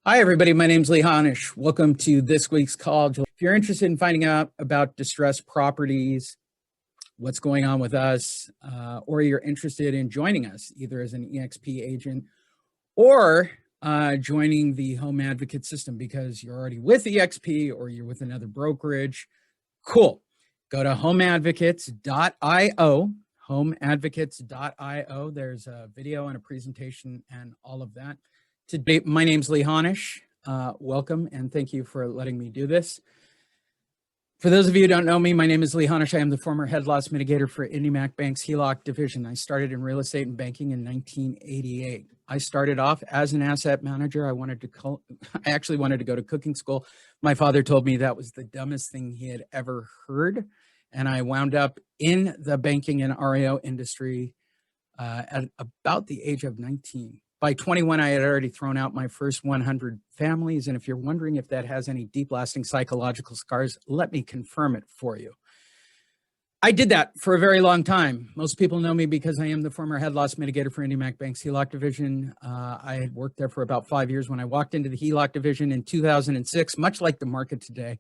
Hi, everybody. My name's Lee Honish. Welcome to this week's call. If you're interested in finding out about distressed properties, what's going on with us, or you're interested in joining us either as an EXP agent or joining the home advocate system because you're already with EXP or you're with another brokerage, cool. Go to homeadvocates.io, homeadvocates.io. There's a video and a presentation and all of that. Today, my name's Lee Honish. Welcome and thank you for letting me do this. For those of you who don't know me, my name is Lee Honish. I am the former head loss mitigator for IndyMac Bank's HELOC division. I started in real estate and banking in 1988. I started off as an asset manager. I actually wanted to go to cooking school. My father told me that was the dumbest thing he had ever heard. And I wound up in the banking and REO industry at about the age of 19. By 21, I had already thrown out my first 100 families. And if you're wondering if that has any deep lasting psychological scars, let me confirm it for you. I did that for a very long time. Most people know me because I am the former head loss mitigator for IndyMac Bank's HELOC division. I had worked there for about 5 years. When I walked into the HELOC division in 2006, much like the market today,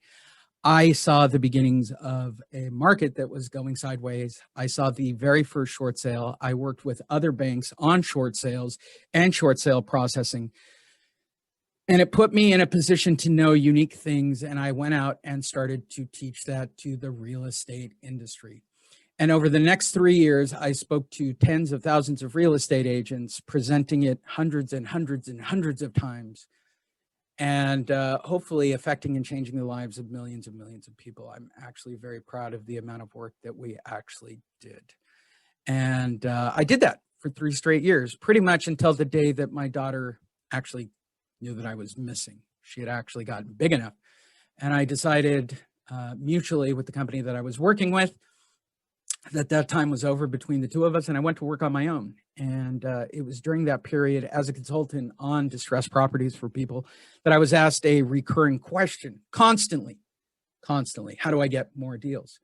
I saw the beginnings of a market that was going sideways. I saw the very first short sale. I worked with other banks on short sales and short sale processing. And it put me in a position to know unique things. And I went out and started to teach that to the real estate industry. And over the next 3 years, I spoke to tens of thousands of real estate agents, presenting it hundreds and hundreds and hundreds of times, and hopefully affecting and changing the lives of millions and millions of people. I'm actually very proud of the amount of work that we actually did. And I did that for 3 straight years, pretty much until the day that my daughter actually knew that I was missing. She had actually gotten big enough. And I decided mutually with the company that I was working with that time was over between the two of us, and I went to work on my own. And it was during that period as a consultant on distressed properties for people that I was asked a recurring question constantly, how do I get more deals?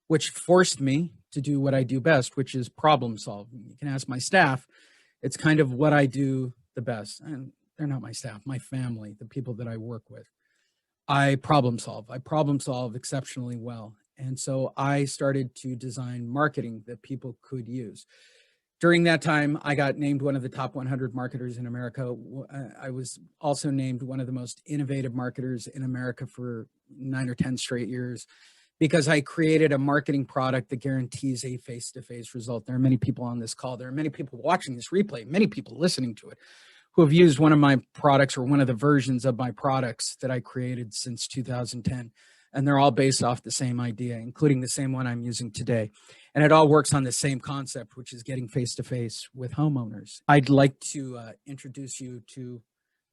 Which forced me to do what I do best, which is problem solving. You can ask my staff. It's kind of what I do the best. And they're not my staff, my family, the people that I work with. I problem solve exceptionally well. And so I started to design marketing that people could use. During that time, I got named one of the top 100 marketers in America. I was also named one of the most innovative marketers in America for 9 or 10 straight years because I created a marketing product that guarantees a face-to-face result. There are many people on this call. There are many people watching this replay, many people listening to it who have used one of my products or one of the versions of my products that I created since 2010. And they're all based off the same idea, including the same one I'm using today. And it all works on the same concept, which is getting face-to-face with homeowners. I'd like to introduce you to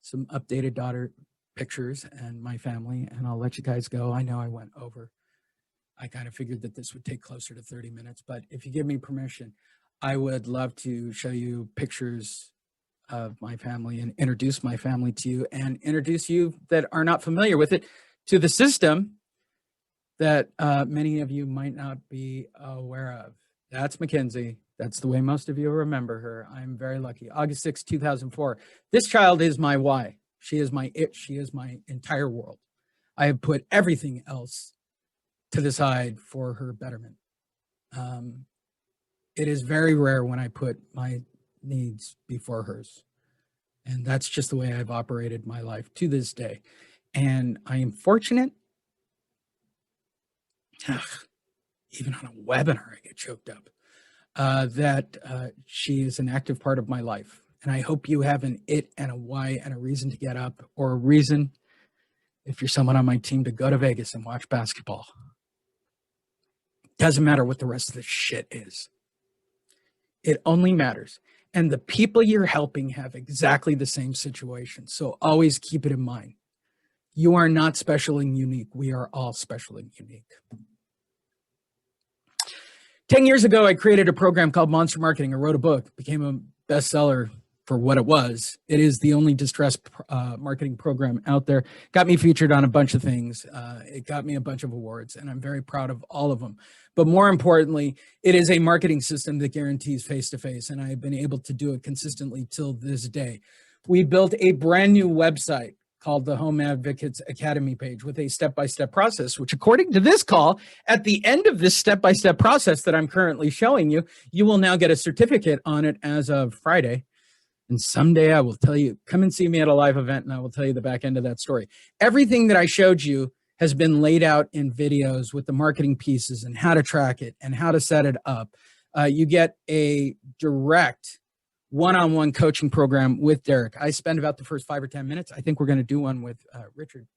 some updated daughter pictures and my family, and I'll let you guys go. I know I went over. I kind of figured that this would take closer to 30 minutes, but if you give me permission, I would love to show you pictures of my family and introduce my family to you and introduce you that are not familiar with it to the system that many of you might not be aware of. That's Mackenzie. That's the way most of you remember her. I'm very lucky. August 6, 2004. This child is my why. She is my it. She is my entire world. I have put everything else to the side for her betterment. It is very rare when I put my needs before hers. And that's just the way I've operated my life to this day. And I am fortunate. Even on a webinar, I get choked up, that she is an active part of my life. And I hope you have an it and a why and a reason to get up, or a reason, if you're someone on my team, to go to Vegas and watch basketball. Doesn't matter what the rest of the shit is. It only matters. And the people you're helping have exactly the same situation. So always keep it in mind. You are not special and unique. We are all special and unique. 10 years ago, I created a program called Monster Marketing. I wrote a book, became a bestseller for what it was. It is the only distressed marketing program out there. Got me featured on a bunch of things. It got me a bunch of awards, and I'm very proud of all of them. But more importantly, it is a marketing system that guarantees face-to-face, and I've been able to do it consistently till this day. We built a brand new website called the Home Advocates Academy page with a step-by-step process, which according to this call, at the end of this step-by-step process that I'm currently showing you, you will now get a certificate on it as of Friday. And someday I will tell you, come and see me at a live event and I will tell you the back end of that story. Everything that I showed you has been laid out in videos with the marketing pieces and how to track it and how to set it up. You get a direct one-on-one coaching program with Derek. I spend about the first 5 or 10 minutes. I think we're going to do one with Richard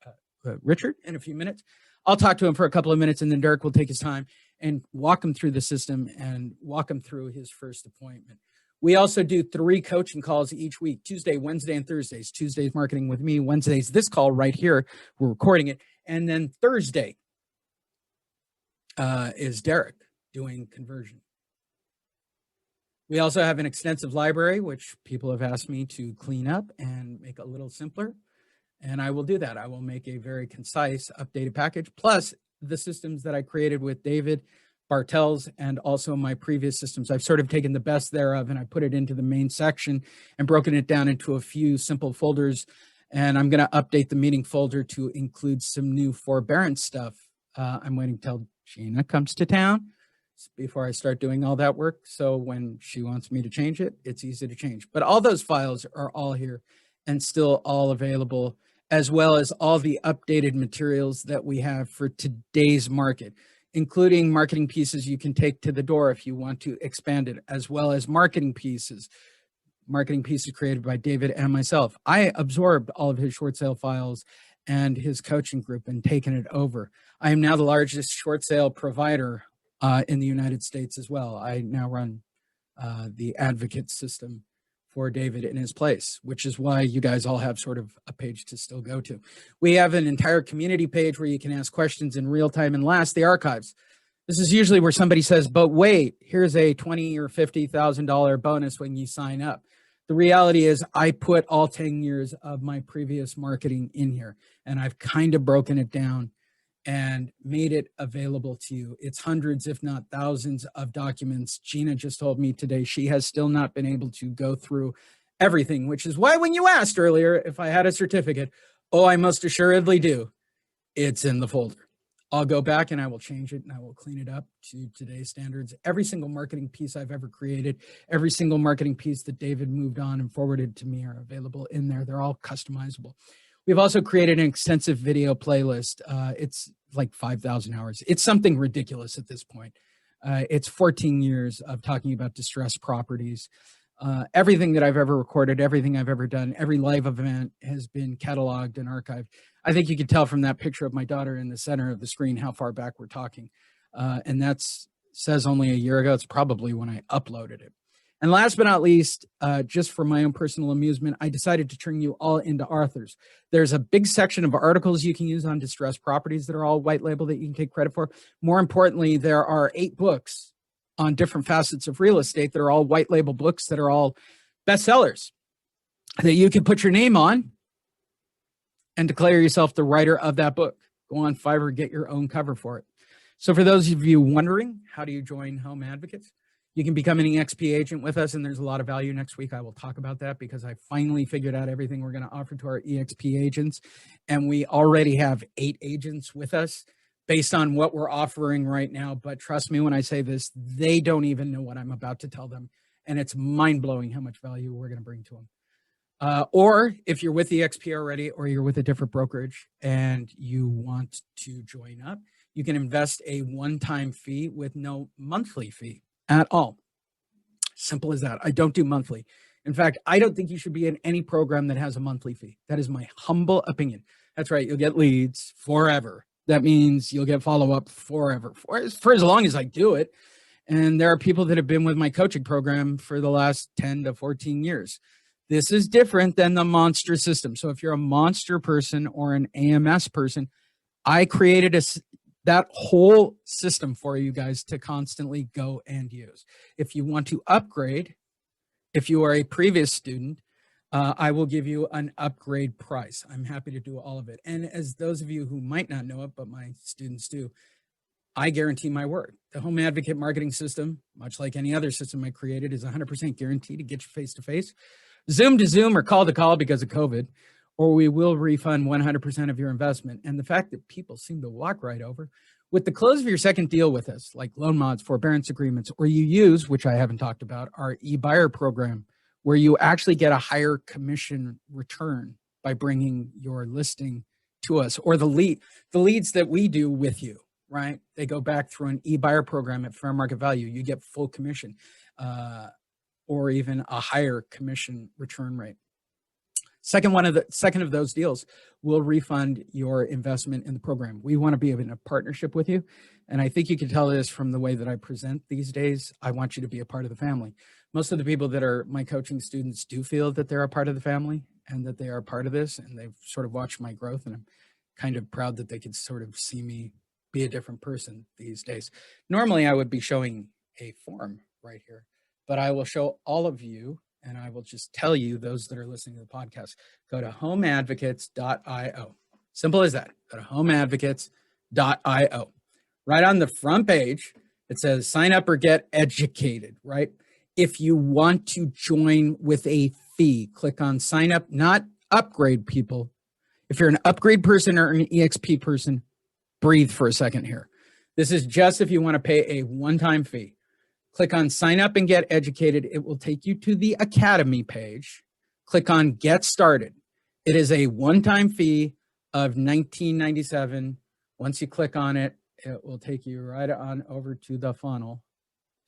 in a few minutes. I'll talk to him for a couple of minutes, and then Derek will take his time and walk him through the system and walk him through his first appointment. We also do 3 coaching calls each week, Tuesday, Wednesday, and Thursdays. Tuesday's marketing with me. Wednesday's this call right here. We're recording it. And then Thursday is Derek doing conversion. We also have an extensive library, which people have asked me to clean up and make a little simpler. And I will do that. I will make a very concise, updated package, plus the systems that I created with David Bartels and also my previous systems. I've sort of taken the best thereof and I put it into the main section and broken it down into a few simple folders. And I'm going to update the meeting folder to include some new forbearance stuff. I'm waiting till Gina comes to town before I start doing all that work. So when she wants me to change it, it's easy to change. But all those files are all here and still all available, as well as all the updated materials that we have for today's market, including marketing pieces you can take to the door if you want to expand it, as well as marketing pieces created by David and myself. I absorbed all of his short sale files and his coaching group and taken it over. I am now the largest short sale provider in the United States as well. I now run the advocate system for David in his place, which is why you guys all have sort of a page to still go to. We have an entire community page where you can ask questions in real time. And last, the archives. This is usually where somebody says, but wait, here's a $20,000 or $50,000 bonus when you sign up. The reality is I put all 10 years of my previous marketing in here, and I've kind of broken it down and made it available to you. It's hundreds, if not thousands of documents. Gina just told me today she has still not been able to go through everything, which is why when you asked earlier if I had a certificate, oh, I most assuredly do. It's in the folder. I'll go back and I will change it and I will clean it up to today's standards. Every single marketing piece I've ever created, every single marketing piece that David moved on and forwarded to me are available in there. They're all customizable. We've also created an extensive video playlist. It's like 5,000 hours. It's something ridiculous at this point. It's 14 years of talking about distressed properties. Everything that I've ever recorded, everything I've ever done, every live event has been cataloged and archived. I think you can tell from that picture of my daughter in the center of the screen how far back we're talking. And that's says only a year ago. It's probably when I uploaded it. And last but not least, just for my own personal amusement, I decided to turn you all into authors. There's a big section of articles you can use on distressed properties that are all white label that you can take credit for. More importantly, there are 8 books on different facets of real estate that are all white label books that are all bestsellers that you can put your name on and declare yourself the writer of that book. Go on Fiverr, get your own cover for it. So for those of you wondering, how do you join Home Advocates? You can become an EXP agent with us, and there's a lot of value. Next week, I will talk about that because I finally figured out everything we're going to offer to our EXP agents. And we already have 8 agents with us based on what we're offering right now. But trust me when I say this, they don't even know what I'm about to tell them. And it's mind-blowing how much value we're going to bring to them. Or if you're with EXP already, or you're with a different brokerage and you want to join up, you can invest a one-time fee with no monthly fee at all. Simple as that. I don't do monthly. In fact, I don't think you should be in any program that has a monthly fee. That is my humble opinion. That's right. You'll get leads forever. That means you'll get follow-up forever, for as long as I do it. And there are people that have been with my coaching program for the last 10 to 14 years. This is different than the monster system. So if you're a monster person or an AMS person, I created that whole system for you guys to constantly go and use. If you want to upgrade, if you are a previous student, I will give you an upgrade price. I'm happy to do all of it. And as those of you who might not know it, but my students do, I guarantee my word. The Home Advocate marketing system, much like any other system I created, is 100% guaranteed to get you face-to-face, Zoom to Zoom, or call to call because of COVID, or we will refund 100% of your investment. And the fact that people seem to walk right over, with the close of your second deal with us, like loan mods, forbearance agreements, or you use, which I haven't talked about, our e-buyer program, where you actually get a higher commission return by bringing your listing to us, or the leads that we do with you, right? They go back through an e-buyer program at fair market value. You get full commission, or even a higher commission return rate. Second of those deals will refund your investment in the program. We want to be in a partnership with you. And I think you can tell this from the way that I present these days. I want you to be a part of the family. Most of the people that are my coaching students do feel that they're a part of the family and that they are a part of this, and they've sort of watched my growth, and I'm kind of proud that they could sort of see me be a different person these days. Normally I would be showing a form right here, but I will show all of you, and I will just tell you, those that are listening to the podcast, go to homeadvocates.io. Simple as that. Go to homeadvocates.io. Right on the front page, it says sign up or get educated, right? If you want to join with a fee, click on sign up, not upgrade, people. If you're an upgrade person or an EXP person, breathe for a second here. This is just if you want to pay a one-time fee. Click on sign up and get educated. It will take you to the Academy page. Click on get started. It is a one-time fee of $19.97. Once you click on it, it will take you right on over to the funnel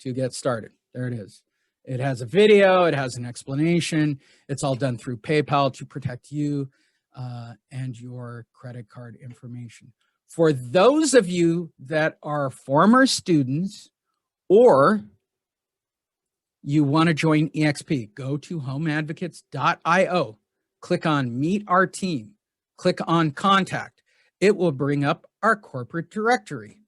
to get started. There it is. It has a video. It has an explanation. It's all done through PayPal to protect you and your credit card information. For those of you that are former students or you want to join EXP, go to homeadvocates.io, click on meet our team, click on contact. It will bring up our corporate directory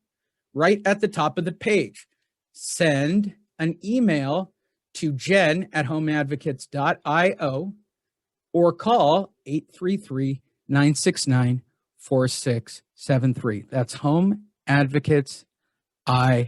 right at the top of the page. Send an email to jen@homeadvocates.io or call 833-969-4673. That's homeadvocates.io.